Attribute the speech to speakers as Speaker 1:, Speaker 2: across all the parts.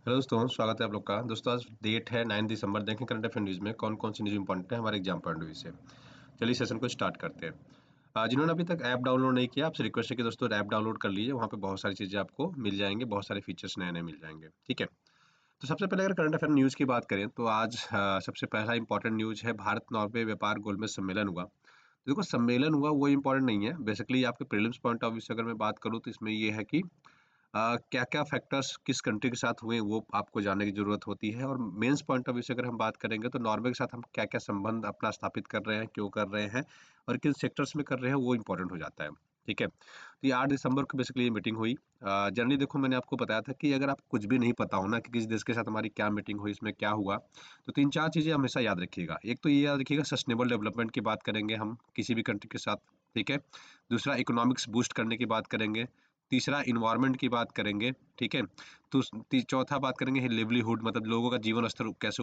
Speaker 1: Hello दोस्तों, स्वागत है आप लोग का। दोस्तों आज डेट है 9 दिसंबर। देखें करंट अफेयर न्यूज़ में कौन कौन सी न्यूज़ इंपॉर्टेंट है हमारे एग्जाम पॉइंट ऑफ व्यू से। चलिए सेशन को स्टार्ट करते हैं। जिन्होंने अभी तक ऐप डाउनलोड नहीं किया, आपसे रिक्वेस्ट है कि दोस्तों ऐप डाउनलोड कर लीजिए। वहाँ पे बहुत सारी चीज़ें आपको मिल जाएंगे, बहुत सारे फीचर्स नए नए मिल जाएंगे। ठीक है, तो सबसे पहले अगर करंट अफेयर न्यूज़ की बात करें तो आज सबसे पहला इंपॉर्टेंट न्यूज़ है, भारत नॉर्वे व्यापार गोलमेज सम्मेलन हुआ। तो देखो सम्मेलन हुआ वो इंपॉर्टेंट नहीं है, बेसिकली आपके प्रीलिम्स पॉइंट ऑफ व्यू से अगर मैं बात करूँ तो इसमें ये है कि क्या-क्या फैक्टर्स किस कंट्री के साथ हुए वो आपको जानने की ज़रूरत होती है। और मेंस पॉइंट ऑफ व्यू से अगर हम बात करेंगे तो नॉर्वे के साथ हम क्या-क्या संबंध अपना स्थापित कर रहे हैं, क्यों कर रहे हैं और किन सेक्टर्स में कर रहे हैं वो इम्पोर्टेंट हो जाता है। ठीक है? तो ये 8 दिसंबर को बेसिकली ये मीटिंग हुई। जनरली देखो मैंने आपको बताया था कि अगर आपको कुछ भी नहीं पता हो ना कि किसी देश के साथ हमारी क्या मीटिंग हुई, इसमें क्या हुआ, तो 3-4 चीज़ें हमेशा याद रखिएगा। एक तो ये याद रखिएगा सस्टेनेबल डेवलपमेंट की बात करेंगे हम किसी भी कंट्री के साथ, ठीक है? दूसरा इकोनॉमिक्स बूस्ट करने की बात करेंगे। तीसरा एनवायरनमेंट की बात करेंगे, ठीक है? तो चौथा बात करेंगे लिवलीहुड, मतलब लोगों का जीवन स्तर कैसे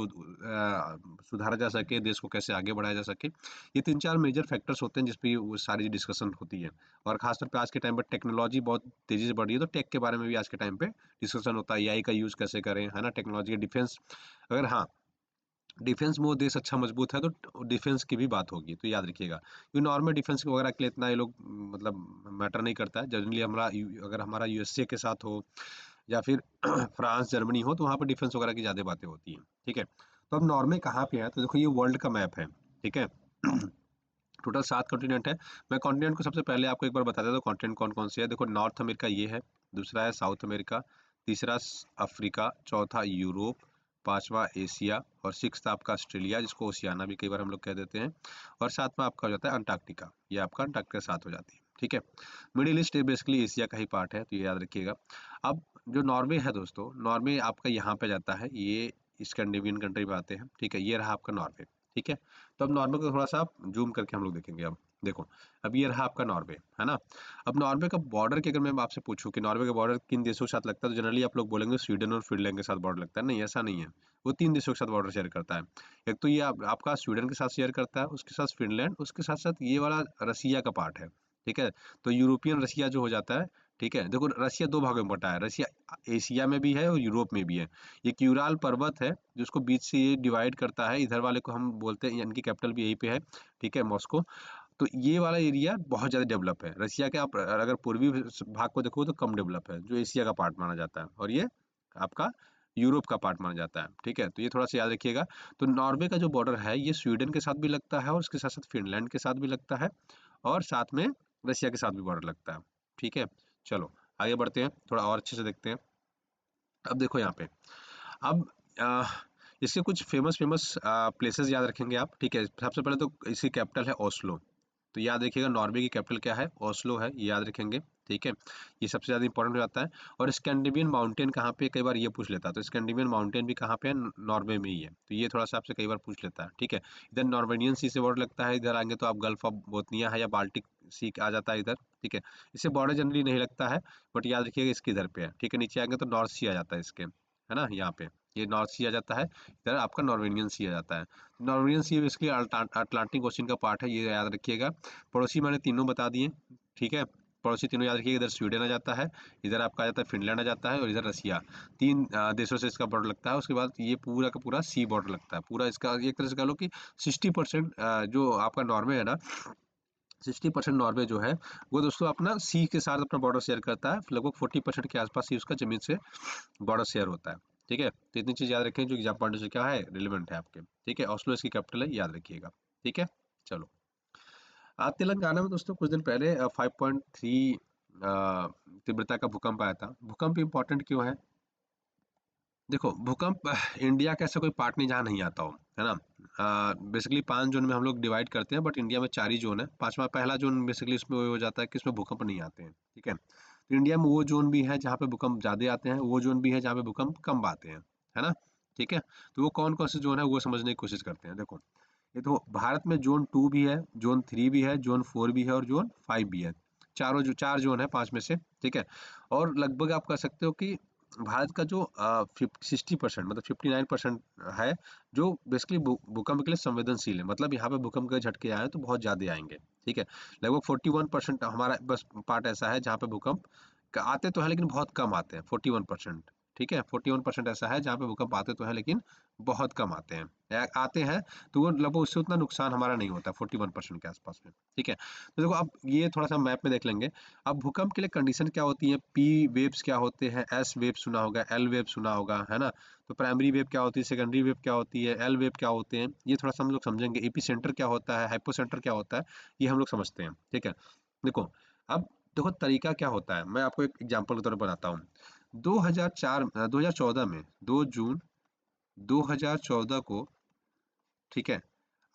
Speaker 1: सुधारा जा सके, देश को कैसे आगे बढ़ाया जा सके। ये 3-4 मेजर फैक्टर्स होते हैं जिस पे वो सारी डिस्कशन होती है। और खासतौर पे आज के टाइम पे टेक्नोलॉजी बहुत तेज़ी से बढ़ रही है, तो टेक के बारे में भी आज के टाइम पे डिस्कशन होता है। एआई का यूज़ कैसे करें, है ना? टेक्नोलॉजी, डिफेंस, अगर हाँ, डिफेंस में वो देश अच्छा मजबूत है तो डिफेंस की भी बात होगी, तो याद रखिएगा। क्योंकि नॉर्मल डिफेंस वगैरह के लिए इतना ये लोग मतलब मैटर नहीं करता है। जनरली अगर हमारा यूएसए के साथ हो या फिर फ्रांस, जर्मनी हो, तो वहाँ पे डिफेंस वगैरह की ज़्यादा बातें होती हैं। ठीक है? तो अब नॉर्वे कहाँ पे है? तो देखो ये वर्ल्ड का मैप है। ठीक है? टोटल 7 कॉन्टिनेंट है। मैं कॉन्टिनेंट को सबसे पहले आपको एक बार बता देता हूँ कॉन्टिनेंट कौन-कौन से हैं। देखो नॉर्थ अमेरिका ये है, दूसरा है साउथ अमेरिका, तीसरा अफ्रीका, चौथा यूरोप, पाँचवाँ एशिया और सिक्स्थ आपका ऑस्ट्रेलिया, जिसको ओशियाना भी कई बार हम लोग कह देते हैं, और सातवां आपका हो जाता है अंटार्कटिका। ये आपका अंटार्कटिका के साथ हो जाती है। ठीक है? मिडिल ईस्ट बेसिकली एशिया का ही पार्ट है, तो ये याद रखिएगा। अब जो नॉर्वे है दोस्तों, नॉर्वे आपका यहाँ पे जाता है, ये स्कैंडिनेवियन कंट्री में आते हैं। ठीक है? ये रहा आपका नॉर्वे। ठीक है? तो अब नॉर्वे को थोड़ा-सा आप ज़ूम करके हम लोग देखेंगे अब। देखो, अब ये रहा आपका नॉर्वे, है ना? अब नॉर्वे का बॉर्डर की अगर मैं आपसे पूछूँ कि नॉर्वे का बॉर्डर किन देशों के साथ लगता है, तो जनरली आप लोग बोलेंगे स्वीडन और फिनलैंड के साथ बॉर्डर लगता है। नहीं, ऐसा नहीं है। वो 3 देशों के साथ बॉर्डर शेयर करता है। एक तो ये आपका स्वीडन के साथ शेयर करता है, उसके साथ फिनलैंड, उसके साथ-साथ ये वाला रसिया का पार्ट है। ठीक है? तो यूरोपियन रसिया जो हो जाता है, ठीक है? देखो रसिया 2 भागों में बँटा है। रसिया एशिया में भी है और यूरोप में भी है। ये क्यूराल पर्वत है, जिसको बीच से ये डिवाइड करता है। इधर वाले को हम बोलते हैं, इनकी कैपिटल भी यहीं पे है, ठीक है, मॉस्को। तो ये वाला एरिया बहुत ज़्यादा डेवलप है। रसिया के आप अगर पूर्वी भाग को देखो तो कम डेवलप है, जो एशिया का पार्ट माना जाता है, और ये आपका यूरोप का पार्ट माना जाता है। ठीक है? तो ये थोड़ा-सा याद रखिएगा। तो नॉर्वे का जो बॉर्डर है, ये स्वीडन के साथ भी लगता है और उसके साथ-साथ फिनलैंड के साथ भी लगता है और साथ में रसिया के साथ भी बॉर्डर लगता है। ठीक है? चलो आगे बढ़ते हैं, थोड़ा और अच्छे से देखते हैं। अब देखो यहाँ पे, अब अ, इसके कुछ फेमस प्लेसेस याद रखेंगे आप। ठीक है? सबसे पहले तो इसकी कैपिटल है ओस्लो। तो याद रखिएगा नॉर्वे की कैपिटल क्या है? ओस्लो है, ये याद रखेंगे। ठीक है? ये सबसे ज़्यादा इंपॉर्टेंट हो जाता है। और स्कैंडिनेवियन माउंटेन कहाँ पे है? कई बार ये पूछ लेता है। तो स्कैंडिनेवियन माउंटेन भी कहाँ पे है? नॉर्वे में ही है। तो ये थोड़ा-सा आपसे कई बार पूछ लेता है। ठीक है? इधर नॉर्वेनियन सी से बॉर्डर लगता है, इधर आएँगे तो आप गल्फ ऑफ बोथनिया है या बाल्टिक सी आ जाता है इधर। ठीक है? इससे बॉर्डर जनरली नहीं लगता है, बट याद रखिएगा इसके इधर पे है। ठीक है? नीचे आएँगे तो नॉर्थ सी आ जाता है इसके, है ना? यहाँ पे। ये नॉर्थ सी आ जाता है, इधर आपका नॉर्वेनियन सी आ जाता है। नॉर्वेनियन सी बेसिकली अटलांटिक ओशन का पार्ट है, ये याद रखिएगा। पड़ोसी मैंने तीनों बता दिए, ठीक है? पड़ोसी तीनों याद रखिएगा, इधर स्वीडन आ जाता है, इधर आपका आ जाता है फिनलैंड आ जाता है और इधर रसिया। 3 देशों से इसका बॉर्डर लगता है। उसके बाद ये पूरा का पूरा सी बॉर्डर लगता है। पूरा इसका एक तरह से कह लो कि 60% जो आपका नॉर्वे है ना, 60% नॉर्वे जो है, वो दोस्तों अपना सी के साथ अपना बॉर्डर शेयर करता है। लगभग 40% के आसपास ही उसका ज़मीन से बॉर्डर शेयर होता है। ठीक है? तो इतनी चीज़ याद रखें जो एग्ज़ाम पॉइंट से क्या है, रिलेवेंट है आपके। ठीक है? ओस्लो इसकी कैपिटल है, याद रखिएगा। ठीक है? चलो। तेलंगाना में दोस्तों कुछ दिन पहले 5.3 तीव्रता का भूकंप आया था। भूकंप इम्पोर्टेंट क्यों है? देखो भूकंप इंडिया का ऐसा कोई पार्ट नहीं जहाँ नहीं आता हो, है ना? बेसिकली 5 ज़ोन में हम लोग डिवाइड करते हैं, बट इंडिया में 4 ही ज़ोन है। 5वां पहला ज़ोन बेसिकली इसमें वो हो जाता है कि इसमें भूकंप नहीं आते हैं, ठीक है? तो इंडिया में वो ज़ोन भी है जहाँ पे भूकंप ज़्यादा आते हैं, वो ज़ोन भी है जहाँ पे भूकंप कम आते हैं, है ना? ठीक है? तो वो कौन-कौन से ज़ोन है वो समझने की कोशिश करते हैं। देखो, ये तो भारत में ज़ोन 2 भी है, ज़ोन 3 भी है, ज़ोन 4 भी है और ज़ोन 5 भी है। चारों जो 4 ज़ोन है 5 में से, ठीक है? और लगभग आप कह सकते हो कि भारत का जो 60% मतलब 59% है, जो बेसिकली भूकंप के लिए संवेदनशील है। मतलब यहाँ पे भूकंप के झटके आए तो बहुत ज़्यादा आएँगे, ठीक है? लगभग 41% हमारा बस पार्ट ऐसा है जहाँ पे भूकंप आते तो हैं लेकिन बहुत कम आते हैं, 41%। ठीक है, 41% ऐसा है जहाँ पे भूकंप आते तो हैं लेकिन बहुत कम आते हैं, या आते हैं तो वो लगभग उससे उतना नुकसान हमारा नहीं होता 41% के आसपास में। ठीक है, तो देखो अब ये थोड़ा सा मैप में देख लेंगे। अब भूकंप के लिए कंडीशन क्या होती है, पी वेव्स क्या होते हैं, एस वेव सुना होगा, एल वेव सुना होगा, है ना। तो प्राइमरी वेव क्या होती है, सेकेंडरी वेव क्या होती है, एल वेव क्या होते हैं, ये थोड़ा सा हम लोग समझेंगे। एपी सेंटर क्या होता है, हाइपोसेंटर क्या होता है, ये हम लोग समझते हैं। ठीक है, देखो अब देखो तरीका क्या होता है, मैं आपको एक एग्जांपल के तौर पर बताता हूँ। 2014 में 2 जून 2014 को, ठीक है,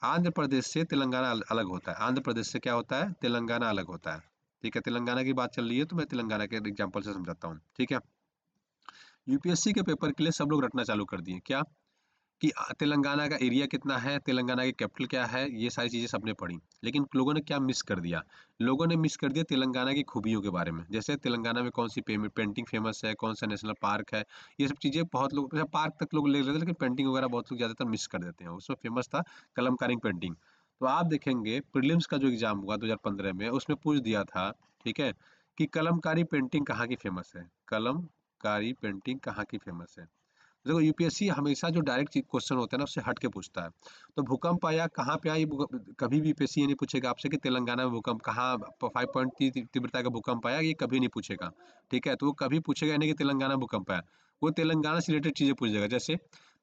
Speaker 1: आंध्र प्रदेश से तेलंगाना अलग होता है। आंध्र प्रदेश से क्या होता है, तेलंगाना अलग होता है। ठीक है, तेलंगाना की बात चल रही है तो मैं तेलंगाना के एग्जांपल से समझाता हूँ। ठीक है, यूपीएससी के पेपर के लिए सब लोग रटना चालू कर दिए क्या, कि तेलंगाना का एरिया कितना है, तेलंगाना की कैपिटल क्या है, ये सारी चीज़ें सबने पढ़ी। लेकिन लोगों ने क्या मिस कर दिया, लोगों ने मिस कर दिया तेलंगाना की खूबियों के बारे में। जैसे तेलंगाना में कौन सी पेंटिंग फेमस है, कौन सा नेशनल पार्क है, ये सब चीज़ें बहुत लोग, पार्क तक लोग ले लेते हैं लेकिन पेंटिंग वगैरह बहुत लोग ज़्यादातर मिस कर देते हैं। उसमें फेमस था कलमकारी पेंटिंग। तो आप देखेंगे प्रीलिम्स का जो एग्जाम हुआ 2015 में, उसमें पूछ दिया था, ठीक है, कि कलमकारी पेंटिंग कहाँ की फेमस है, कलमकारी पेंटिंग कहाँ की फेमस है। देखो यूपीएससी हमेशा जो डायरेक्ट क्वेश्चन होता है ना उससे हट के पूछता है। तो भूकंप आया कहाँ पे आया, कभी भी यूपीएससी ये नहीं पूछेगा आपसे कि तेलंगाना में भूकंप कहाँ 5.3 तीव्रता का भूकंप आया, ये कभी नहीं पूछेगा। ठीक है, तो वो कभी पूछेगा नहीं कि तेलंगाना भूकंप आया। वो तेलंगाना से रिलेटेड चीजें पूछ देगा, जैसे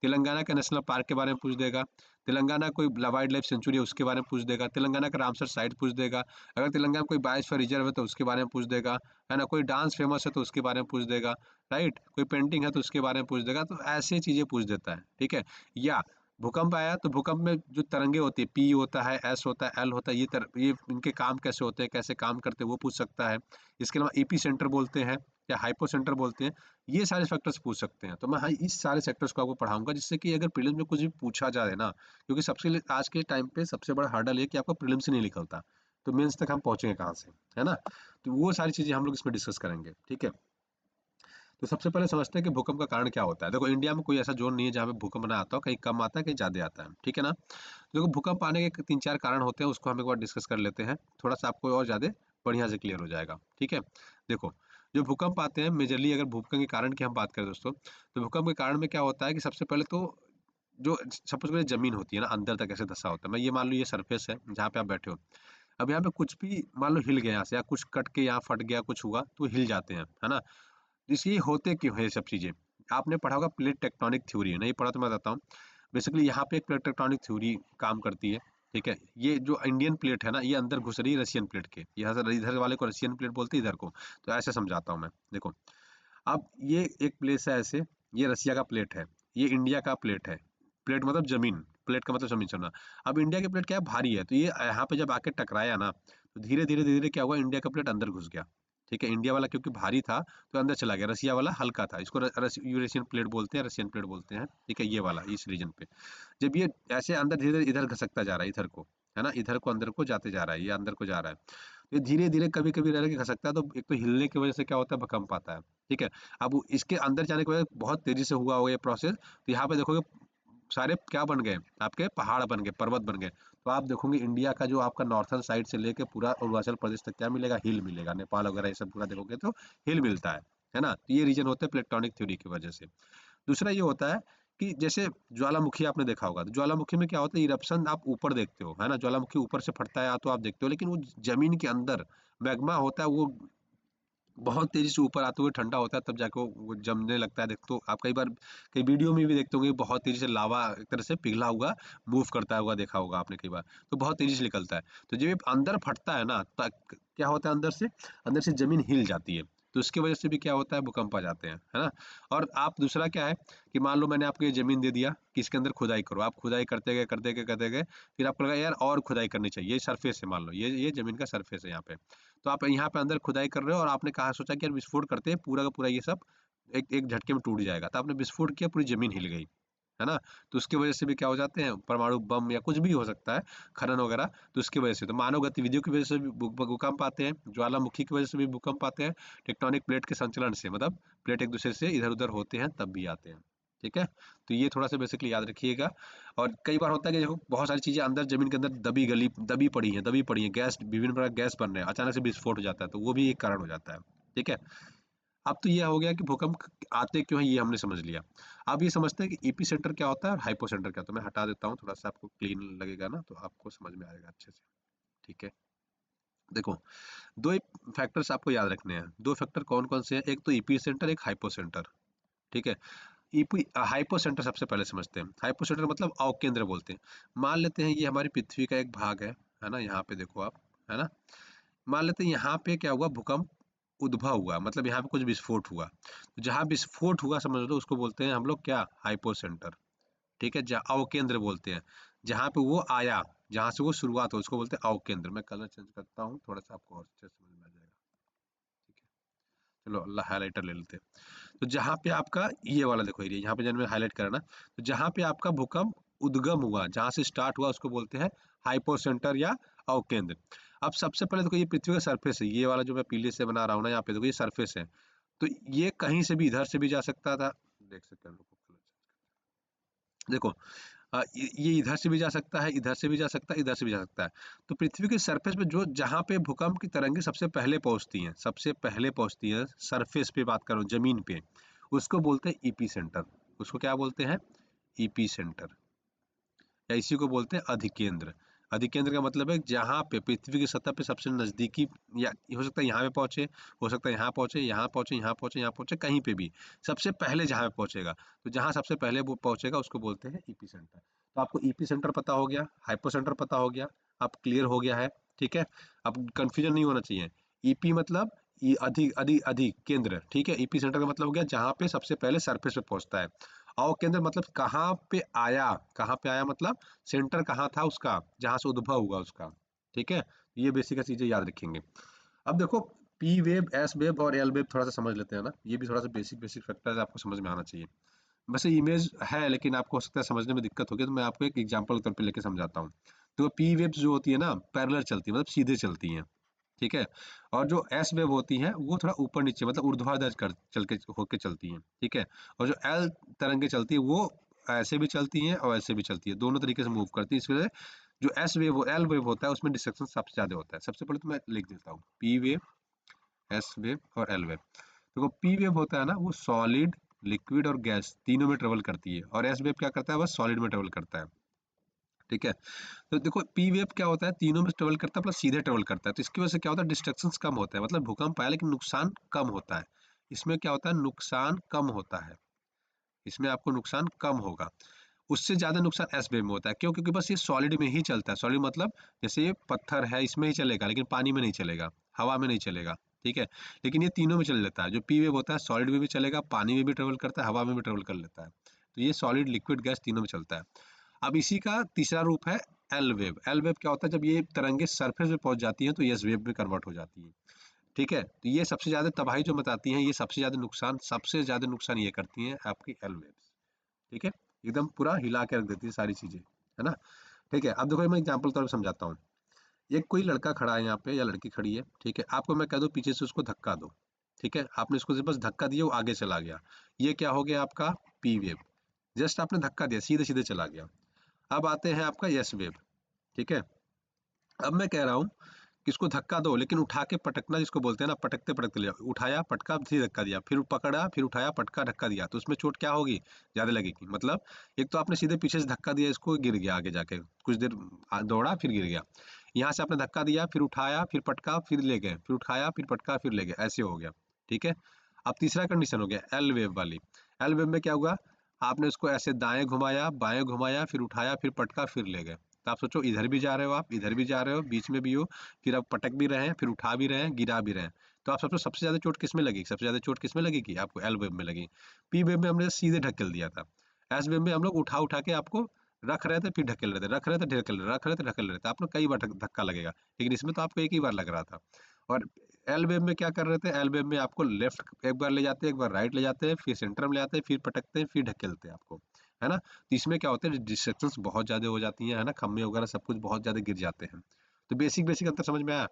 Speaker 1: तेलंगाना के नेशनल पार्क के बारे में पूछ देगा, तेलंगाना कोई वाइल्ड लाइफ सेंचुरी है उसके बारे में पूछ देगा, तेलंगाना का रामसर साइट पूछ देगा, अगर तेलंगाना कोई बायोस्फीयर रिजर्व है तो उसके बारे में पूछ देगा, है ना, कोई डांस फेमस है तो उसके बारे में पूछ देगा, राइट, कोई पेंटिंग है तो उसके बारे में पूछ देगा। तो ऐसे चीजें पूछ देता है। ठीक है, या भूकंप आया तो भूकंप में जो तरंगे होती है, पी होता है, एस होता है, एल होता है, ये इनके काम कैसे होते हैं, कैसे काम करते हैं वो पूछ सकता है। इसके अलावा एपी सेंटर बोलते हैं या हाइपो सेंटर बोलते हैं, ये सारे फैक्टर्स पूछ सकते हैं। तो मैं हाँ इस सारे सेक्टर्स को आपको पढ़ाऊंगा जिससे कि अगर प्रीलिम्स में कुछ भी पूछा जाए ना, क्योंकि आज के टाइम पे सबसे बड़ा हर्डल है कि आपका प्रीलिम्स ही नहीं निकलता, तो मेंस तक हम पहुंचेंगे कहाँ से, है ना। तो वो सारी चीजें हम लोग इसमें डिस्कस करेंगे। ठीक है, तो सबसे पहले समझते हैं कि भूकंप का कारण क्या होता है। देखो इंडिया में कोई ऐसा जोन नहीं है जहाँ पे भूकंप ना आता हो, कहीं कम आता है कहीं ज्यादा आता है। ठीक है ना। देखो भूकंप आने के 3-4 कारण होते हैं, उसको हम एक बार डिस्कस कर लेते हैं, थोड़ा सा आपको और ज्यादा बढ़िया से क्लियर हो जाएगा। ठीक है, देखो जो भूकंप आते हैं मेजरली, अगर भूकंप के कारण की हम बात करें दोस्तों, तो भूकंप के कारण में क्या होता है कि सबसे पहले तो जो सपोज करिए जमीन होती है ना अंदर तक ऐसे धंसा होता है, मैं ये मान लो ये सरफेस है जहाँ पे आप बैठे हो, अब यहाँ पे कुछ भी मान लो हिल गया यहाँ से, या कुछ कट के यहाँ फट गया, कुछ हुआ तो हिल जाते हैं, है ना। इसलिए होते क्यों है ये सब चीजें, आपने पढ़ा होगा प्लेट टेक्टोनिक थ्योरी, नहीं पढ़ा तो मैं बताता हूँ। बेसिकली यहाँ पे एक प्लेट टेक्टोनिक थ्योरी काम करती है। ठीक है, ये जो इंडियन प्लेट है ना ये अंदर घुस रही है रशियन प्लेट के, यहाँ से इधर वाले को रशियन प्लेट बोलते हैं, इधर को। तो ऐसे समझाता हूँ मैं, देखो अब ये एक प्लेस है ऐसे, ये रसिया का प्लेट है, ये इंडिया का प्लेट है। प्लेट मतलब जमीन, प्लेट का मतलब जमीन चलना। अब इंडिया की प्लेट क्या है, भारी है, तो ये यहाँ पे जब आके टकराया ना, तो धीरे धीरे धीरे क्या हुआ, इंडिया का प्लेट अंदर घुस गया। ठीक है, इंडिया वाला क्योंकि भारी था तो अंदर चला गया, रसिया वाला हल्का था, इसको यूरेशियन प्लेट बोलते हैं, रशियन प्लेट बोलते हैं। ठीक है, ये वाला इस रीजन पे जब ये ऐसे अंदर धीरे धीरे इधर घसकता जा रहा है, इधर को, है ना, इधर को अंदर को जाते जा रहा है, ये अंदर को जा रहा है, ये धीरे धीरे कभी कभी रह के खसकता है, तो एक तो हिलने की वजह से क्या होता है, भूकंप आता है। ठीक है, अब इसके अंदर जाने की वजह से बहुत तेजी से हुआ ये प्रोसेस, तो यहाँ पे देखोगे सारे क्या बन गए, आपके पहाड़ बन गए, पर्वत बन गए। तो आप देखोगे इंडिया का जो आपका नॉर्थन साइड से लेके पूरा अरुणाचल प्रदेश तक क्या मिलेगा, हिल मिलेगा, नेपाल वगैरह ये सब पूरा देखोगे तो हिल मिलता है ना। तो ये रीजन होते हैं प्लेक्टोनिक थ्योरी की वजह से। दूसरा ये होता है कि जैसे ज्वालामुखी आपने देखा होगा, तो ज्वालामुखी में क्या होता है, इरप्शन आप ऊपर देखते हो, है ना, ज्वालामुखी ऊपर से फटता है तो आप देखते हो, लेकिन वो जमीन के अंदर मैग्मा होता है, वो बहुत तेजी से ऊपर आते हुए ठंडा होता है, तब जाके वो जमने लगता है। देखते हो आप कई बार, कई वीडियो में भी देखते होंगे, बहुत तेजी से लावा एक तरह से पिघला हुआ मूव करता हुआ देखा होगा आपने कई बार, तो बहुत तेजी से निकलता है। तो जब ये अंदर फटता है ना, क्या होता है, अंदर से जमीन हिल जाती है, तो उसकी वजह से भी क्या होता है, भूकंप आ जाते हैं, है ना। और आप दूसरा क्या है कि मान लो मैंने आपको ये जमीन दे दिया कि इसके अंदर खुदाई करो, आप खुदाई करते गए, फिर आपको लगा यार और खुदाई करनी चाहिए, ये सरफेस है, मान लो ये जमीन का सरफेस है यहाँ पे, तो आप यहाँ पे अंदर खुदाई कर रहे हो और आपने कहा सोचा कि यार विस्फोट करते हैं, पूरा का पूरा ये सब एक एक झटके में टूट जाएगा, तो आपने विस्फोट किया, पूरी जमीन हिल गई, है ना। तो उसकी वजह से भी क्या हो जाते हैं, परमाणु बम या कुछ भी हो सकता है, खनन वगैरह, तो उसकी वजह से, तो मानव गतिविधियों की वजह से भी भूकंप आते हैं, ज्वालामुखी की वजह से भी भूकंप आते हैं, टेक्टोनिक प्लेट के संचलन से, मतलब प्लेट एक दूसरे से इधर उधर होते हैं तब भी आते हैं। ठीक है, तो ये थोड़ा सा बेसिकली याद रखिएगा। और कई बार होता है कि देखो बहुत सारी चीजें अंदर जमीन के अंदर दबी पड़ी हैं, गैस, विभिन्न प्रकार के गैस बन रहे हैं, अचानक से विस्फोट हो जाता है, तो वो भी एक कारण हो जाता है। ठीक है, अब तो ये हो गया कि भूकंप आते क्यों हैं ये हमने समझ लिया। अब ये समझते हैं कि एपी सेंटर क्या होता है और हाइपो सेंटर क्या होता है। मैं हटा देता हूँ, थोड़ा सा आपको क्लीन लगेगा ना, तो आपको समझ में आएगा अच्छे से। ठीक है, देखो, दो फैक्टर्स आपको याद रखने हैं। दो फैक्टर कौन कौन से हैं? एक तो ईपी सेंटर, एक हाइपो सेंटर। ठीक है, ईपी हाइपो सेंटर सबसे पहले समझते हैं। हाइपो सेंटर मतलब अवकेंद्र बोलते हैं। मान लेते हैं ये हमारी पृथ्वी का एक भाग है ना, यहाँ पे देखो आप, है ना। मान लेते हैं यहाँ पे क्या हुआ, भूकंप उद्भव हुआ, मतलब यहाँ पे कुछ विस्फोट हुआ। तो जहाँ विस्फोट हुआ समझ लो, उसको बोलते हैं हम लोग क्या, हाइपो सेंटर। ठीक है, जहाँ अवकेंद्र बोलते हैं, जहाँ पे वो आया, जहाँ से वो शुरुआत हो, उसको बोलते हैं अवकेंद्र। मैं कलर चेंज करता हूँ थोड़ा सा, आपको और अच्छे से समझ में आ जाएगा। ठीक है, चलो अल्लाह हाइलाइटर ले लेते हैं। तो जहाँ पे आपका ये वाला देखो एरिया, यहाँ पे जब मैं हाईलाइट करा ना, तो जहाँ पे आपका भूकंप उद्गम हुआ, जहाँ से स्टार्ट हुआ, उसको बोलते हैं हाइपोसेंटर या अवकेंद्र। अब सबसे पहले देखो, ये पृथ्वी का सरफेस है, ये वाला जो मैं पीले से बना रहा हूँ ना, यहाँ पे देखो ये सरफेस है। तो ये कहीं से भी, इधर से भी जा सकता था, देख सकते हैं हम लोग, देखो, ये इधर से भी जा सकता है, इधर से भी जा सकता है, इधर से भी जा सकता है। तो पृथ्वी के सरफेस पे जो, जहाँ पे भूकंप की तरंगे सबसे पहले पहुंचती हैं, सबसे पहले पहुंचती है सरफेस पे, बात करो जमीन पे, उसको बोलते हैं ईपी सेंटर। उसको क्या बोलते हैं, ईपी सेंटर, या इसी को बोलते हैं अधिकेंद्र। अधिकेंद्र का मतलब है जहाँ पे पृथ्वी की सतह पे सबसे नजदीकी, या हो सकता है यहाँ पे पहुंचे, हो सकता है यहाँ पहुंचे, यहाँ पहुंचे, यहाँ पहुंचे, यहाँ पहुंचे, कहीं पे भी सबसे पहले जहाँ पे पहुंचेगा, तो जहाँ सबसे पहले वो पहुंचेगा उसको बोलते हैं ईपी सेंटर। तो आपको ईपी सेंटर पता हो गया, हाइपो सेंटर पता हो गया, अब क्लियर हो गया है। ठीक है, अब कंफ्यूजन नहीं होना चाहिए। ईपी मतलब अधिक अधिक अधिक केंद्र। ठीक है, ईपी सेंटर का मतलब हो गया जहाँ पे सबसे पहले सरफेस पे पहुंचता है। अवकेंद्र मतलब कहाँ पे आया, कहाँ पे आया मतलब सेंटर कहाँ था उसका, जहाँ से उद्भव हुआ उसका। ठीक है, ये बेसिक चीजें याद रखेंगे। अब देखो, पी वेव, एस वेव और एल वेव थोड़ा सा समझ लेते हैं ना, ये भी थोड़ा सा बेसिक बेसिक फैक्टर आपको समझ में आना चाहिए। वैसे इमेज है, लेकिन आपको हो सकता है समझने में दिक्कत होगी, तो मैं आपको एक एग्जांपल के तौर पे लेके समझाता हूँ। तो पी वेव्स जो होती है ना, पैरेलल चलती है, मतलब सीधे चलती हैं। ठीक है, और जो एस वेव होती हैं वो थोड़ा ऊपर नीचे, मतलब ऊर्ध्वाधर कर चल के होके चलती हैं। ठीक है, और जो एल तरंगे चलती है वो ऐसे भी चलती हैं और ऐसे भी चलती है, दोनों तरीके से मूव करती है। इस वजह से जो एस वेव, एल वेव होता है, उसमें डिस्ट्रक्शन सबसे ज्यादा होता है। सबसे पहले तो मैं लिख देता हूँ, पी वेव, एस वेव और एल वेव। देखो, पी वेव होता है ना, वो सॉलिड, लिक्विड और गैस तीनों में ट्रेवल करती है, और एस वेव क्या करता है, बस सॉलिड में ट्रेवल करता है। ठीक है, तो देखो पी वेव क्या होता है, तीनों में ट्रेवल करता है प्लस सीधे ट्रेवल करता है। तो इसकी वजह से क्या होता है, डिस्ट्रक्शन कम होता है, मतलब भूकंप आया लेकिन नुकसान कम होता है। इसमें क्या होता है, नुकसान कम होता है, इसमें आपको नुकसान कम होगा। उससे ज्यादा नुकसान एस वेव में होता है। क्यों? क्योंकि बस ये सॉलिड में ही चलता है। सॉलिड मतलब जैसे ये पत्थर है, इसमें ही चलेगा, लेकिन पानी में नहीं चलेगा, हवा में नहीं चलेगा। ठीक है, लेकिन ये तीनों में चल लेता है। जो पी वेव होता है, सॉलिड में भी चलेगा, पानी में भी ट्रेवल करता है, हवा में भी ट्रेवल कर लेता है। तो ये सॉलिड, लिक्विड, गैस तीनों में चलता है। अब इसी का तीसरा रूप है एल वेव। एल वेव क्या होता है, जब ये तरंगे सरफेस पे पहुंच जाती हैं तो एस वेव में कन्वर्ट हो जाती है। ठीक है, तो ये सबसे ज्यादा तबाही जो बताती हैं, ये सबसे ज्यादा नुकसान, सबसे ज्यादा नुकसान ये करती हैं आपकी एल वेव्स। ठीक है, एकदम पूरा हिला के रख देती है सारी चीजें, है ना। ठीक है, अब देखो मैं एग्जांपल तौर पर समझाता हूँ। एक कोई लड़का खड़ा है यहाँ पे, या लड़की खड़ी है। ठीक है, आपको मैं कह दूं पीछे से उसको धक्का दो। ठीक है, आपने इसको बस धक्का दिया, वो आगे चला गया। ये क्या हो गया आपका, पी वेव। जस्ट आपने धक्का दिया, सीधे सीधे चला गया। अब आते हैं आपका यस वेव। ठीक है, अब मैं कह रहा हूँ कि इसको धक्का दो, लेकिन उठा के पटकना जिसको बोलते हैं ना, पटकते पटकते लिया, उठाया पटका, फिर धक्का दिया, फिर पकड़ा, फिर उठाया पटका, धक्का दिया, तो उसमें चोट क्या होगी, ज्यादा लगेगी। मतलब एक तो आपने सीधे पीछे से धक्का दिया, इसको गिर गया, आगे जाके कुछ देर दौड़ा फिर गिर गया। यहाँ से आपने धक्का दिया, फिर उठाया, फिर पटका, फिर ले गए, फिर उठाया, फिर पटका, फिर ले गए, ऐसे हो गया। ठीक है, अब तीसरा कंडीशन हो गया एल वेव वाली। एल वेव में क्या हुआ, आपने उसको ऐसे दाएं घुमाया, बाएं घुमाया, फिर उठाया, फिर पटका, फिर ले गए। तो आप सोचो, इधर भी जा रहे हो, आप इधर भी जा रहे हो, बीच में भी हो, फिर आप पटक भी रहे हैं, फिर उठा भी रहे हैं, गिरा भी रहे हैं। तो आप सबसे सबसे ज्यादा चोट किस में लगी, सबसे ज्यादा चोट किस में लगेगी, आपको एल वेव में लगी। पी वेव में हमने सीधे ढकेल दिया था। एस वेव में हम लोग उठा उठा के आपको रख रहे थे, फिर ढकेल रहे थे, रख रहे थे, ढकेल रहे, रख रहे थे, ढकेल रहे थे, आपने कई बार धक्का लगेगा। लेकिन इसमें तो आपको एक ही बार लग रहा था। और एल वेव में क्या कर रहे थे, एल वेव में आपको लेफ्ट एक बार ले जाते हैं, एक बार राइट ले जाते हैं, फिर सेंटर में ले आते हैं, फिर पटकते हैं, फिर ढकेलते हैं आपको, है ना। तो इसमें क्या होता है, डिस्ट्रक्शंस बहुत ज्यादा हो जाती है ना, खम्भे वगैरह सब कुछ बहुत ज्यादा गिर जाते हैं। तो बेसिक बेसिक अंतर समझ में आया।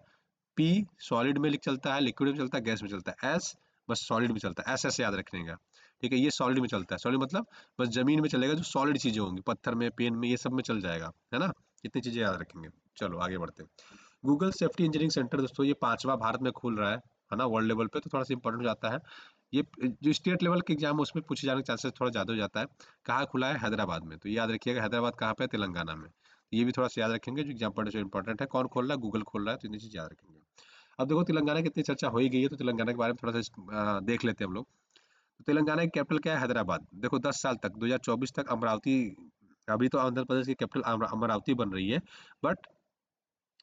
Speaker 1: पी सॉलिड में चलता है, लिक्विड में चलता है, गैस में चलता है। एस बस सॉलिड में चलता है, एस ऐसे याद रखने का। ठीक है, ये सॉलिड में चलता है। सॉलिड मतलब बस जमीन में चलेगा, जो सॉलिड चीजें होंगी, पत्थर में, पेन में, ये सब में चल जाएगा, है ना। इतनी चीजें याद रखेंगे। चलो आगे बढ़ते हैं। गूगल सेफ्टी इंजीनियरिंग सेंटर दोस्तों, ये 5वां भारत में खुल रहा है ना, वर्ल्ड लेवल पे, तो थोड़ा सा इंपॉर्टेंट हो जाता है। ये जो स्टेट लेवल के एग्जाम है उसमें पूछे जाने के चांसेस थोड़ा ज़्यादा हो जाता है। कहाँ खुला है? हैदराबाद में। तो याद रखिएगा हैदराबाद कहाँ पे है? तेलंगाना में। ये भी थोड़ा सा याद रखेंगे, जो एग्जाम पॉइंट से इंपॉर्टेंट है। कौन खोल रहा है? गूगल खोल रहा है, तो इतनी चीज़ याद रखेंगे। अब देखो तेलंगाना की इतनी चर्चा हो ही गई है, तो तेलंगाना के बारे में थोड़ा सा देख लेते हैं हम लोग। तो तेलंगाना की कैपिटल क्या है? हैदराबाद। देखो 10 साल तक 2024 तक अमरावती, अभी तो आंध्र प्रदेश की कैपिटल अमरावती बन रही है, बट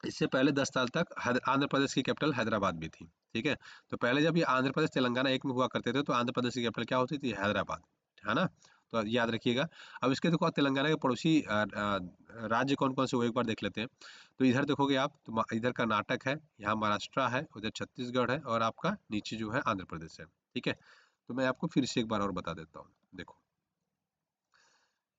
Speaker 1: इससे पहले 10 साल तक आंध्र प्रदेश की कैपिटल हैदराबाद भी थी। ठीक है, तो पहले जब ये आंध्र प्रदेश तेलंगाना एक में हुआ करते थे, तो आंध्र प्रदेश की कैपिटल क्या होती थी? हैदराबाद, है ना? तो याद रखिएगा। अब इसके देखो तेलंगाना के पड़ोसी राज्य कौन कौन से, वो एक बार देख लेते हैं। तो इधर देखोगे आप, तो इधर कर्नाटक है, यहाँ महाराष्ट्र है, उधर छत्तीसगढ़ है, और आपका नीचे जो है आंध्र प्रदेश है। ठीक है, तो मैं आपको फिर से एक बार और बता देता हूँ। देखो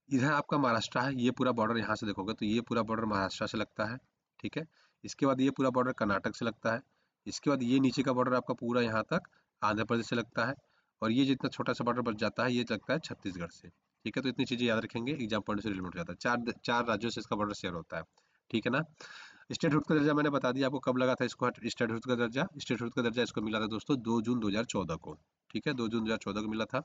Speaker 1: इधर आपका महाराष्ट्र है, ये पूरा बॉर्डर यहाँ से देखोगे तो ये पूरा बॉर्डर महाराष्ट्र से लगता है। ठीक है, इसके बाद ये पूरा बॉर्डर कर्नाटक से लगता है। इसके बाद ये नीचे का बॉर्डर आपका पूरा यहाँ तक आंध्र प्रदेश से लगता है। और ये जितना छोटा सा बॉर्डर बच जाता है, ये लगता है छत्तीसगढ़ से। ठीक है, तो इतनी चीजें याद रखेंगे, एग्जाम पॉइंट से रिलेटेड हो जाता है। चार चार राज्यों से इसका बॉर्डर शेयर होता है। ठीक है ना? स्टेटहुड का दर्जा मैंने बता दिया आपको, कब लगा था इसको स्टेटहुड का दर्जा? स्टेटहुड का दर्जा इसको मिला था दोस्तों 2 जून 2014 को। ठीक है, 2 जून 2014 को मिला था।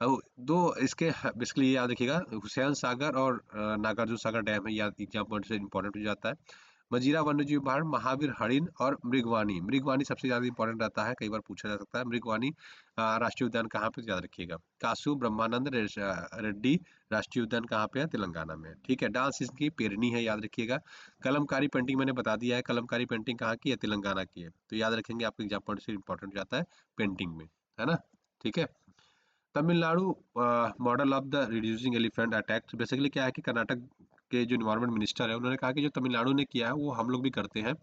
Speaker 1: अब दो इसके बेसिकली ये याद रखिएगा, हुसैन सागर और नागार्जुन सागर डैम है, याद एग्जाम पॉइंट से इंपॉर्टेंट हो जाता है। मजीरा वन्यजीव पार्क, महावीर हरिण और मृगवानी। मृगवानी सबसे ज्यादा इंपॉर्टेंट रहता है, कई बार पूछा जा सकता है। मृगवानी राष्ट्रीय उद्यान कहाँ पे? याद रखिएगा, कासू ब्रह्मानंद रेड्डी राष्ट्रीय उद्यान कहाँ पे है? तेलंगाना में। ठीक है, डांस इसकी पेरनी है, याद रखिएगा। कलमकारी पेंटिंग मैंने बता दिया है, कलमकारी पेंटिंग कहाँ की है? तेलंगाना की है। तो याद रखेंगे, आपके एग्जाम पॉइंट से इंपॉर्टेंट हो जाता है पेंटिंग में, है ना? ठीक है, Tamil Nadu model of the reducing elephant attack. Basically क्या है कि कर्नाटक के जो इन्वायरमेंट मिनिस्टर है, उन्होंने कहा कि जो तमिलनाडु ने किया है वो हम लोग भी करते हैं।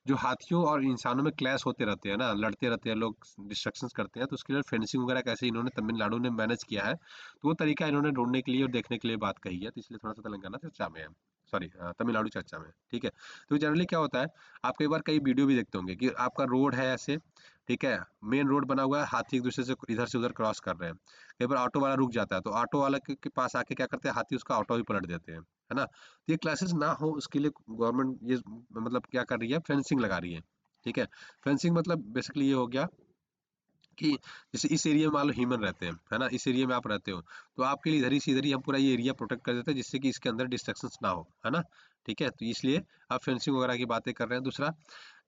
Speaker 1: जो हाथियों और इंसानों में क्लैश होते रहते हैं ना, लड़ते रहते हैं लोग, डिस्ट्रक्शंस करते हैं, तो उसके लिए फेंसिंग वगैरह कैसे इन्होंने तमिलनाडु ने मैनेज किया है, तो वो तरीका इन्होंने ढूंढने के लिए और देखने के लिए बात कही है, तो इसलिए थोड़ा सा तेलंगाना चर्चा में है, सॉरी तमिलनाडु चर्चा में है। ठीक है, तो जनरली क्या होता है, आप कई बार कई वीडियो भी देखते होंगे कि आपका रोड है ऐसे, ठीक है, मेन रोड बना हुआ है, हाथी एक दूसरे से इधर से उधर क्रॉस कर रहे हैं। कई बार ऑटो वाला रुक जाता है, तो ऑटो वाला के पास आके क्या करते हैं, हाथी उसका ऑटो भी पलट देते हैं, है ना? तो ये क्लासेस ना हो उसके लिए गवर्नमेंट ये मतलब क्या कर रही है, फेंसिंग लगा रही है। ठीक है, फेंसिंग मतलब बेसिकली ये हो गया कि जैसे इस एरिया में मान लो ह्यूमन रहते हैं, है ना, इस एरिया में आप रहते हो, तो आपके लिए इधर ही हम पूरा ये एरिया प्रोटेक्ट कर देते हैं, जिससे कि इसके अंदर डिस्ट्रक्शंस ना हो, है ना? ठीक है, तो इसलिए आप फेंसिंग वगैरह की बातें कर रहे हैं। दूसरा,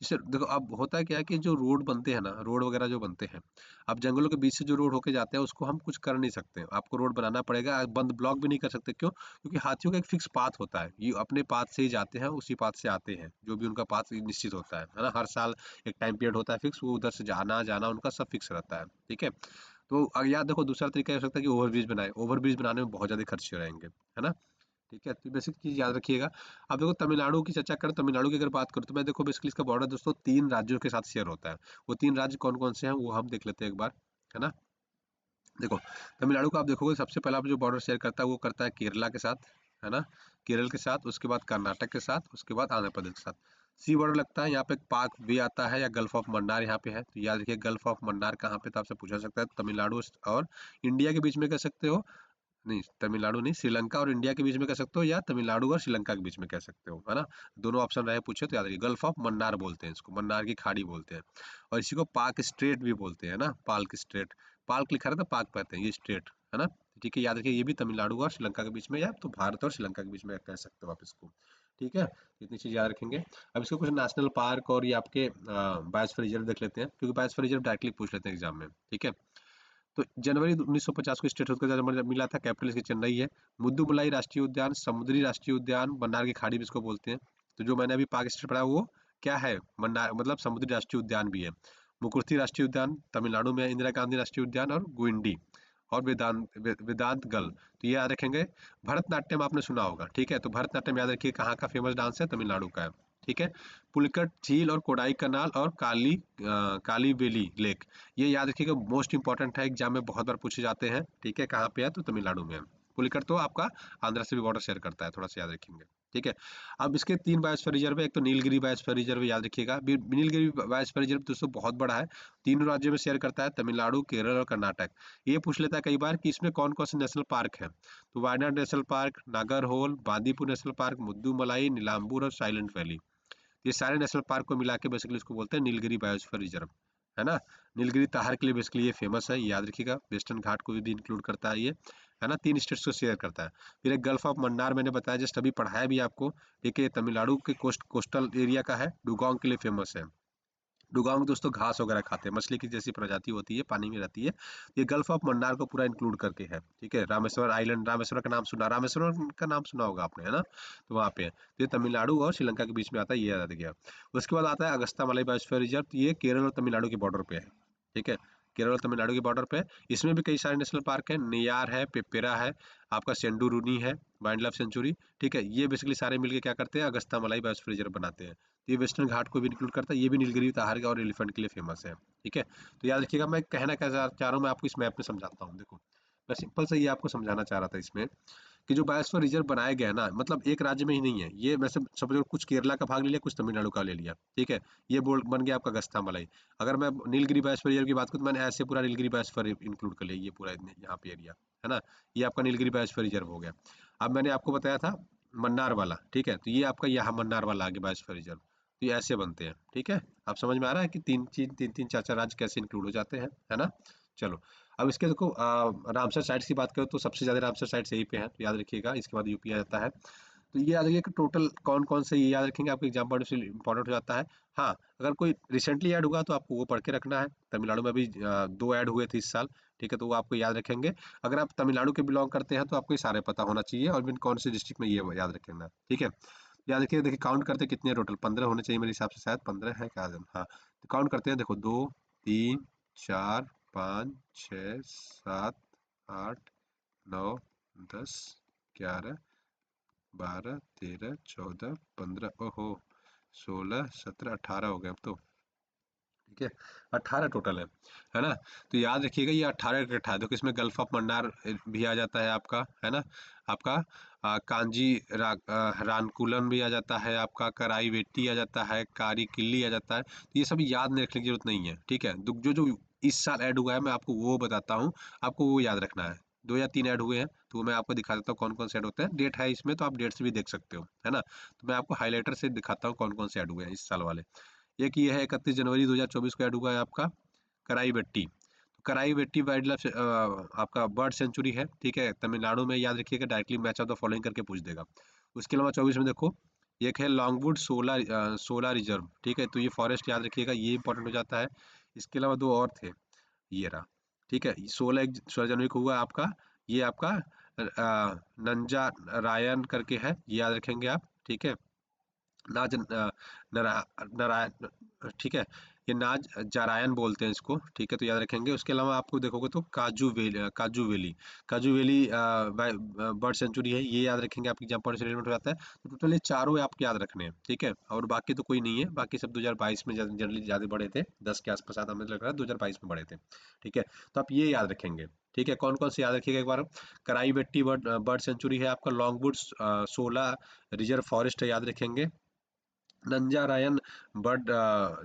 Speaker 1: जैसे देखो अब होता है क्या है कि जो रोड बनते हैं ना, रोड वगैरह जो बनते हैं, अब जंगलों के बीच से जो रोड होके जाते हैं उसको हम कुछ कर नहीं सकते, आपको रोड बनाना पड़ेगा, बंद ब्लॉक भी नहीं कर सकते। क्यों? क्योंकि हाथियों का एक फिक्स पाथ होता है, ये अपने पाथ से ही जाते हैं, उसी पाथ से आते हैं, जो भी उनका पाथ निश्चित होता है ना? हर साल एक टाइम पीरियड होता है फिक्स, वो उधर से जाना जाना उनका सब फिक्स रहता है। ठीक है, तो याद देखो दूसरा तरीका ये हो सकता है कि ओवरब्रिज बनाए, ओवरब्रिज बनाने में बहुत ज्यादा खर्चे रहेंगे, है ना? ठीक है, तो बेसिक चीज याद रखिएगा। अब देखो तमिलनाडु की चर्चा करें, तमिलनाडु की अगर बात करूँ, तो मैं देखो बेसिकली इसका बॉर्डर दोस्तों 3 राज्यों के साथ शेयर होता है। वो 3 राज्य कौन कौन से हैं वो हम देख लेते हैं एक बार, है ना? देखो तमिलनाडु का आप देखोगे सबसे पहला जो बॉर्डर शेयर करता है वो करता है केरला के साथ, है ना? केरल के साथ, उसके बाद कर्नाटक के साथ, उसके बाद आंध्र प्रदेश के साथ। सी बॉर्डर लगता है, यहाँ पे पाक वे आता है, या गल्फ ऑफ मन्नार यहाँ पे है, तो याद रखिए गल्फ ऑफ मन्नार कहाँ पे था, आपसे पूछा सकता है। तमिलनाडु और इंडिया के बीच में कह सकते हो, नहीं तमिलनाडु नहीं, श्रीलंका और इंडिया के बीच में कह सकते हो, या तमिलनाडु और श्रीलंका के बीच में कह सकते हो, है ना? दोनों ऑप्शन रहे पूछे तो याद रखिए, गल्फ ऑफ मन्नार बोलते हैं इसको, मन्नार की खाड़ी बोलते हैं। और इसी को पाक स्ट्रेट भी बोलते हैं ना, पाल्क स्ट्रेट। पाल्क लिखा रहता है, पाक कहते हैं, ये स्ट्रेट, है ना? ठीक है, याद रखिए ये भी तमिलनाडु और श्रीलंका के बीच में, या तो भारत और श्रीलंका के बीच में कह सकते हो आप इसको। ठीक है, इतनी चीज याद रखेंगे। अब इसको कुछ नेशनल पार्क और ये आपके बायोस्फीयर रिजर्व देख लेते हैं, क्योंकि बायोस्फीयर रिजर्व डायरेक्टली पूछ लेते हैं एग्जाम में। ठीक है, तो जनवरी 1950 को स्टेट का जन्म मिला था, कैपिटल इसकी चेन्नई है। मुद्दुमलाई राष्ट्रीय उद्यान, समुद्री राष्ट्रीय उद्यान, मन्नार की खाड़ी भी इसको बोलते हैं। तो जो मैंने अभी पाक स्टेट पढ़ा वो क्या है? मन्नार मतलब समुद्री राष्ट्रीय उद्यान भी है। मुकुर्ती राष्ट्रीय उद्यान तमिलनाडु में है, इंदिरा गांधी राष्ट्रीय उद्यान और गुइंडी और वेदांत गल, तो ये याद रखेंगे। भरतनाट्यम आपने सुना होगा, ठीक है, तो भरतनाट्यम याद रखिए कहाँ का फेमस डांस है? तमिलनाडु का है। ठीक है, पुलिकट झील और कोडाई कनाल और काली बेली लेक, ये याद रखिएगा, मोस्ट इंपॉर्टेंट है, एग्जाम में बहुत बार पूछे जाते हैं। ठीक है, कहाँ पे है? तो तमिलनाडु में है। पुलिकट तो आपका आंध्र से भी बॉर्डर शेयर करता है, थोड़ा सा याद रखेंगे। ठीक है, अब इसके 3 बायोस्फीयर रिजर्व है, एक तो नीलगिरी बायोस्फीयर रिजर्व याद रखिएगा। नीलगिरी बायोस्फीयर रिजर्व दोस्तों बहुत बड़ा है, तीनों राज्यों में शेयर करता है, तमिलनाडु, केरल और कर्नाटक। ये पूछ लेता है कई बार कि इसमें कौन कौन से नेशनल पार्क है, तो Wayanad national park, Nagarhole, Bandipur national park, Mudumalai, Nilambur और साइलेंट वैली। ये सारे नेशनल पार्क को मिला के बेसिकली इसको बोलते हैं नीलगिरी बायोस्फीयर रिजर्व, है ना। नीलगिरी ताहार के लिए बेसिकली ये फेमस है, याद रखिएगा। वेस्टर्न घाट को भी इंक्लूड करता है ये, है ना। 3 स्टेट्स को शेयर करता है। फिर एक गल्फ ऑफ मन्नार मैंने बताया, जस्ट अभी पढ़ाया भी आपको। ठीक है, तमिलनाडु के कोस्टल एरिया का है, डुगोंग के लिए फेमस है। डुगोंग दोस्तों घास वगैरह खाते हैं, मछली की जैसी प्रजाति होती है, पानी में रहती है। ये गल्फ ऑफ मन्नार को पूरा इंक्लूड करके है। ठीक है, रामेश्वर आइलैंड, रामेश्वर का नाम सुना, रामेश्वर का नाम सुना होगा आपने, है ना। तो वहाँ पे है, तो ये तमिलनाडु और श्रीलंका के बीच में आता है, ये याद गया। उसके बाद आता है अगस्ता मलई बायोस्फीयर रिजर्व, ये केरल और तमिलनाडु के बॉर्डर पे है। ठीक है, केरल और तमिलनाडु के बॉर्डर पे है। इसमें भी कई सारे नेशनल पार्क है, नेयार है, पेपेरा है, आपका सेंडुरुनी है, वाइल्ड लाइफ सेंचुरी। ठीक है, ये बेसिकली सारे मिलके क्या करते हैं, अगस्ता मलाई बायोस्फीयर रिजर्व बनाते हैं। तो ये वेस्टर्न घाट को भी इंक्लूड करता है, ये भी नीलगिरी ताहार और एलिफेंट के लिए फेमस है। ठीक है, तो याद रखिएगा, मैं कहना क्या चाह रहा हूँ, मैं आपको इस मैप में समझाता हूँ। देखो, मैं सिंपल से ये आपको समझाना चाह रहा था इसमें, कि जो बायोस्फीयर रिजर्व बनाया गया है ना, मतलब एक राज्य में ही नहीं है ये, वैसे समझो कुछ केरला का भाग ले लिया, कुछ तमिलनाडु का ले लिया। ठीक है, ये बोल बन गया आपका अगस्ता मलाई। अगर मैं नीलगिरी बायोस्फीयर रिजर्व की बात करूँ तो मैंने ऐसे पूरा नीलगिरी बायोस्फीयर इंक्लूड कर लिया, ये पूरा यहाँ पे एरिया, है ना। ये आपका नीलगिरी बायोस्फीयर रिजर्व हो गया। अब मैंने आपको बताया था मन्नार वाला, ठीक है, तो ये आपका यहाँ मन्नार वाला आ गया बायोस्फीयर रिजर्व। तो ये ऐसे बनते हैं। ठीक है, आप समझ में आ रहा है कि तीन तीन चार चार राज्य कैसे इंक्लूड हो जाते हैं, है ना। चलो, अब इसके देखो, रामसर साइट्स की बात करें तो सबसे ज़्यादा रामसर साइट्स यहीं पे हैं, तो याद रखिएगा। इसके बाद यूपी आ जाता है। तो ये याद रखिए कि टोटल कौन कौन से, ये याद रखेंगे, आपके एग्जाम पॉइंट से इंपॉर्टेंट हो जाता है। हाँ, अगर कोई रिसेंटली ऐड हुआ तो आपको वो पढ़ के रखना है। तमिलनाडु में अभी 2 ऐड हुए थे इस साल। ठीक है, तो वो आपको याद रखेंगे। अगर आप तमिलनाडु के बिलोंग करते हैं तो आपको ये सारे पता होना चाहिए, और बिन कौन से डिस्ट्रिक्ट में, ये याद रखना। ठीक है, याद रखिए। देखिए काउंट करते कितने, टोटल 15 होने चाहिए मेरे हिसाब से, शायद 15 है क्या। हाँ, तो काउंट करते हैं। देखो, 2 3 4 5 6 7 8 9 10 11 12 13 14 15, ओहो, 16 17 18 हो गए अब तो। ठीक है, 18 टोटल है ना। तो याद रखिएगा ये 18 का 18, देखो इसमें गल्फ ऑफ मन्नार भी आ जाता है आपका, है ना। आपका कांजी रानकुलन भी आ जाता है, आपका कराई वेट्टी आ जाता है, कारी किल्ली आ जाता है। तो ये सब याद नहीं रखने की जरूरत नहीं है। ठीक है, जो जो इस साल ऐड हुआ है मैं आपको वो बताता हूँ, आपको वो याद रखना है। 2 या 3 ऐड हुए हैं, तो वो मैं आपको दिखा देता हूँ कौन कौन से ऐड होते हैं। डेट है इसमें, तो आप डेट से भी देख सकते हो, है ना। तो मैं आपको हाईलाइटर से दिखाता हूँ कौन कौन से ऐड हुए हैं इस साल वाले। एक ये है 31 जनवरी 2024 को ऐड हुआ है आपका कराई वेट्टी। तो कराई वेट्टी वाइल्ड लाइफ आपका बर्ड सेंचुरी है। ठीक है, तमिलनाडु में, याद रखिएगा, directly match of the following करके पूछ देगा। उसके अलावा 24 में देखो, एक है लॉन्गवुड सोलर रिजर्व। ठीक है, तो ये फॉरेस्ट याद रखिएगा, ये इंपॉर्टेंट हो जाता है। इसके अलावा 2 और थे, ये रहा। ठीक है, 16 जनवरी को हुआ आपका, ये आपका नंजा रायन करके है, ये याद रखेंगे आप। ठीक है, नाज नरा नारायण, ठीक है, ये नाज जारायन बोलते हैं इसको। ठीक है, तो याद रखेंगे। उसके अलावा आपको देखोगे तो काजू वैली बर्ड सेंचुरी है, ये याद रखेंगे, आपके एग्जाम पॉइंट से रिलेवेंट हो जाता है। तो टोटल ये चारों आपको याद रखने हैं। ठीक है, और बाकी तो कोई नहीं है, बाकी सब 2022 में जनरली ज़्यादा बड़े थे, 10 के आसपास आता मुझे लग रहा है, 2022 में बड़े थे। ठीक है, तो आप ये याद रखेंगे। ठीक है, कौन कौन से याद रखिएगा एक बार। कराई वेट्टी बर्ड सेंचुरी है आपका, लॉन्गवुड 16 रिजर्व फॉरेस्ट है, याद रखेंगे। नंजा रायन बर्ड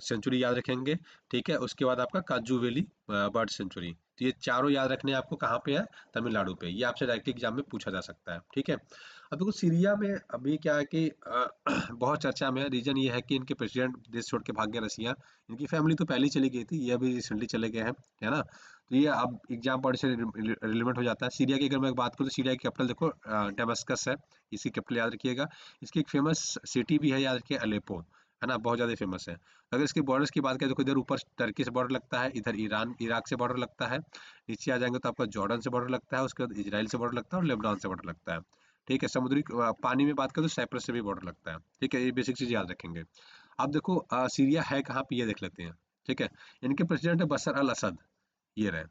Speaker 1: सेंचुरी याद रखेंगे। ठीक है, उसके बाद आपका काजू वैली बर्ड सेंचुरी। तो ये चारों याद रखने हैं आपको, कहाँ पे है, तमिलनाडु पे। ये आपसे डायरेक्ट एग्जाम में पूछा जा सकता है। ठीक है, अब देखो सीरिया में अभी क्या है कि बहुत चर्चा में है। रीजन ये है कि इनके प्रेसिडेंट देश छोड़ के भाग गया रसिया। इनकी फैमिली तो पहले ही चली गई थी, ये अभी रिसेंटली चले गए हैं, है ना। तो ये अब एग्जाम पॉइंट से रिलेवेंट हो जाता है। सीरिया की अगर मैं बात करूँ तो सीरिया की कैपिटल देखो डेमस्कस है, इसकी कैपिटल याद रखिएगा। इसकी एक फेमस सिटी भी है, याद रखिए, अलेपो, है ना, बहुत ज़्यादा फेमस है। अगर इसके बॉर्डर्स की बात करें तो इधर ऊपर टर्की से बॉर्डर लगता है, इधर ईरान इराक से बॉर्डर लगता है, नीचे आ जाएंगे तो आपका जॉर्डन से बॉर्डर लगता है, उसके बाद इजराइल से बॉर्डर लगता है, और लेबनान से बॉर्डर लगता है। ठीक है, समुद्री पानी में बात करें तो साइप्रस से भी बॉर्डर लगता है। ठीक है, ये बेसिक चीज़ याद रखेंगे। अब देखो सीरिया है कहाँ पे, ये देख लेते हैं। ठीक है, इनके प्रेसिडेंट है बशर अल असद, ये रहे।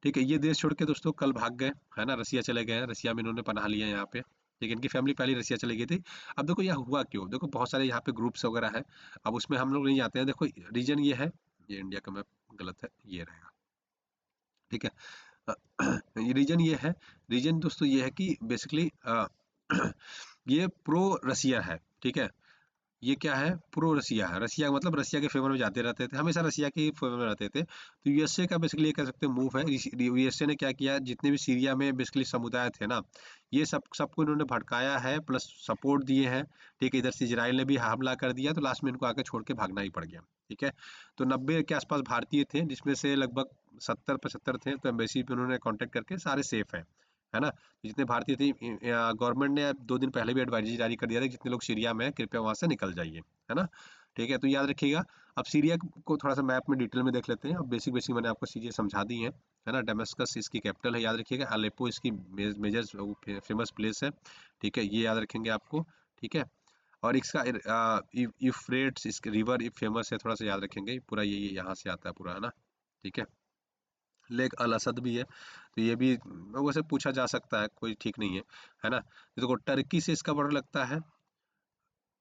Speaker 1: ठीक है, ये देश छोड़ के दोस्तों कल भाग गए, है ना, रसिया चले गए हैं। रसिया में इन्होंने पनाह लिया यहाँ पे। ठीक है, इनकी फैमिली पहले रसिया चली गई थी। अब देखो यह हुआ क्यों, देखो बहुत सारे यहाँ पे ग्रुप्स वगैरह हैं। अब उसमें हम लोग नहीं जाते हैं। देखो रीजन ये है, ये इंडिया का मैप गलत है, ये रहेगा। ठीक है, ये रीजन ये है, रीजन दोस्तों ये है कि बेसिकली ये प्रो रसिया है। ठीक है, ये क्या है, प्रो रसिया है। रसिया का मतलब रसिया के फेवर में जाते रहते थे, हमेशा रसिया के फेवर में रहते थे। तो यूएसए का बेसिकली ये कह सकते हैं मूव है। यूएसए ने क्या किया, जितने भी सीरिया में बेसिकली समुदाय थे ना, ये सबको इन्होंने भड़काया है, प्लस सपोर्ट दिए हैं। ठीक है, इधर से इजराइल ने भी हमला कर दिया, तो लास्ट में इनको आके छोड़ के भागना ही पड़ गया। ठीक है। तो 90 के आसपास भारतीय थे, जिसमें से लगभग 70-75 थे, तो एम्बेसी पे उन्होंने कांटेक्ट करके सारे सेफ हैं, है ना। जितने भारतीय थे, गवर्नमेंट ने 2 दिन पहले भी एडवाइजरी जारी कर दिया था कि जितने लोग सीरिया में हैं कृपया वहां से निकल जाइए, है ना। ठीक है, तो याद रखिएगा। अब सीरिया को थोड़ा सा मैप में डिटेल में देख लेते हैं। अब बेसिक बेसिक मैंने आपको चीजें समझा दी हैं, है ना। डेमस्कस इसकी कैपिटल है, याद रखिएगा। अलेप्पो इसकी मेजर फेमस प्लेस है, ठीक है, ये याद रखेंगे आपको। ठीक है। और इसका यूफ्रेट्स इस रिवर फेमस है, थोड़ा सा याद रखेंगे। पूरा ये यहाँ से आता है पूरा, है ना। ठीक है। लेक अल असद भी है, तो ये भी वैसे पूछा जा सकता है, कोई ठीक नहीं है ना। देखो टर्की से इसका बॉर्डर लगता है,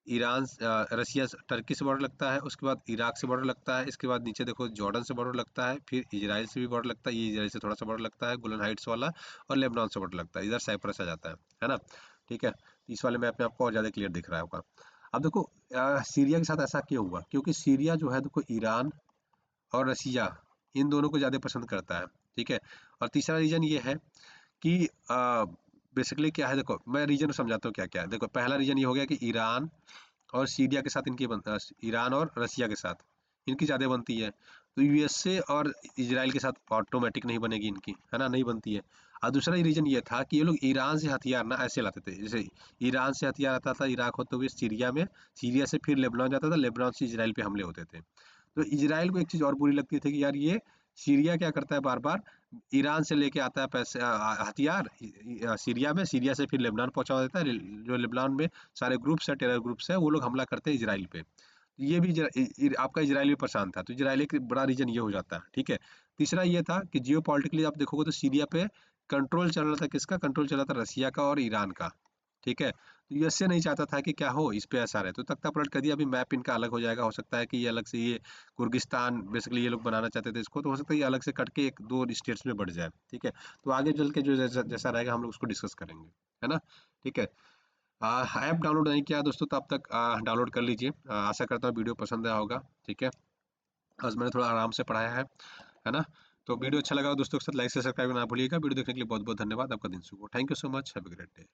Speaker 1: ईरान रसिया टर्की से बॉर्डर लगता है, उसके बाद इराक से बॉर्डर लगता है, इसके बाद नीचे देखो जॉर्डन से बॉर्डर लगता है, फिर इजराइल से भी बॉर्डर लगता है, ये इजराइल से थोड़ा सा बॉर्डर लगता है गोलन हाइट्स वाला, और लेबनान से बॉर्डर लगता है, इधर साइप्रस आ जाता है ना। ठीक है, इस वाले मैप में आपको और ज़्यादा क्लियर दिख रहा होगा। अब देखो सीरिया के साथ ऐसा क्यों हुआ, क्योंकि सीरिया जो है देखो ईरान और रसिया इन दोनों को ज़्यादा पसंद करता है। ठीक है। और तीसरा रीजन ये है कि बेसिकली क्या है, देखो मैं रीजन समझाता हूँ क्या क्या है। देखो पहला रीजन ये हो गया कि ईरान और सीरिया के साथ इनकी ईरान और रसिया के साथ इनकी ज़्यादा बनती है, तो यूएसए और इजराइल के साथ ऑटोमेटिक नहीं बनेगी इनकी, है ना, नहीं बनती है। और दूसरा रीजन ये था कि ये लोग ईरान से हथियार ना ऐसे लाते थे, जैसे ईरान से हथियार आता था इराक होते हुए सीरिया में, सीरिया से फिर लेबनान जाता था, लेबनान से इजराइल पे हमले होते थे। तो इजराइल को एक चीज़ और बुरी लगती थी कि यार ये सीरिया क्या करता है, बार बार ईरान से लेके आता है पैसे हथियार सीरिया में, सीरिया से फिर लेबनान पहुंचा देता है, जो लेबनान में सारे ग्रुप्स है, टेरर ग्रुप्स है, वो लोग हमला करते हैं इजराइल पे। ये भी आपका इजराइल भी परेशान था, तो इजराइल एक बड़ा रीजन ये हो जाता है। ठीक है। तीसरा ये था कि जियो पॉलिटिकली आप देखोगे तो सीरिया पे कंट्रोल चल रहा था, किसका कंट्रोल चल रहा था, रसिया का और ईरान का। ठीक है। तो यूएसए नहीं चाहता था कि क्या हो, इस पे ऐसा रहे, तो तख्ता पलट कर दिया। अभी मैप इनका अलग हो जाएगा, हो सकता है कि ये अलग से, ये कुर्गिस्तान बेसिकली ये लोग बनाना चाहते थे इसको, तो हो सकता है ये अलग से कट के एक दो स्टेट्स में बढ़ जाए। ठीक है। तो आगे चल के जो जैसा जैसा रहेगा हम लोग उसको डिस्कस करेंगे, है ना। ठीक है। ऐप डाउनलोड नहीं किया दोस्तों तो अब तक डाउनलोड कर लीजिए। आशा करता हूँ वीडियो पसंद आया होगा। ठीक है। आज मैंने थोड़ा आराम से पढ़ाया है ना। तो वीडियो अच्छा लगा हो दोस्तों के साथ लाइक से सब्सक्राइब करना ना भूलिएगा। वीडियो देखने के लिए बहुत बहुत धन्यवाद। आपका दिन शुभ हो। Thank you so much. Have a great day.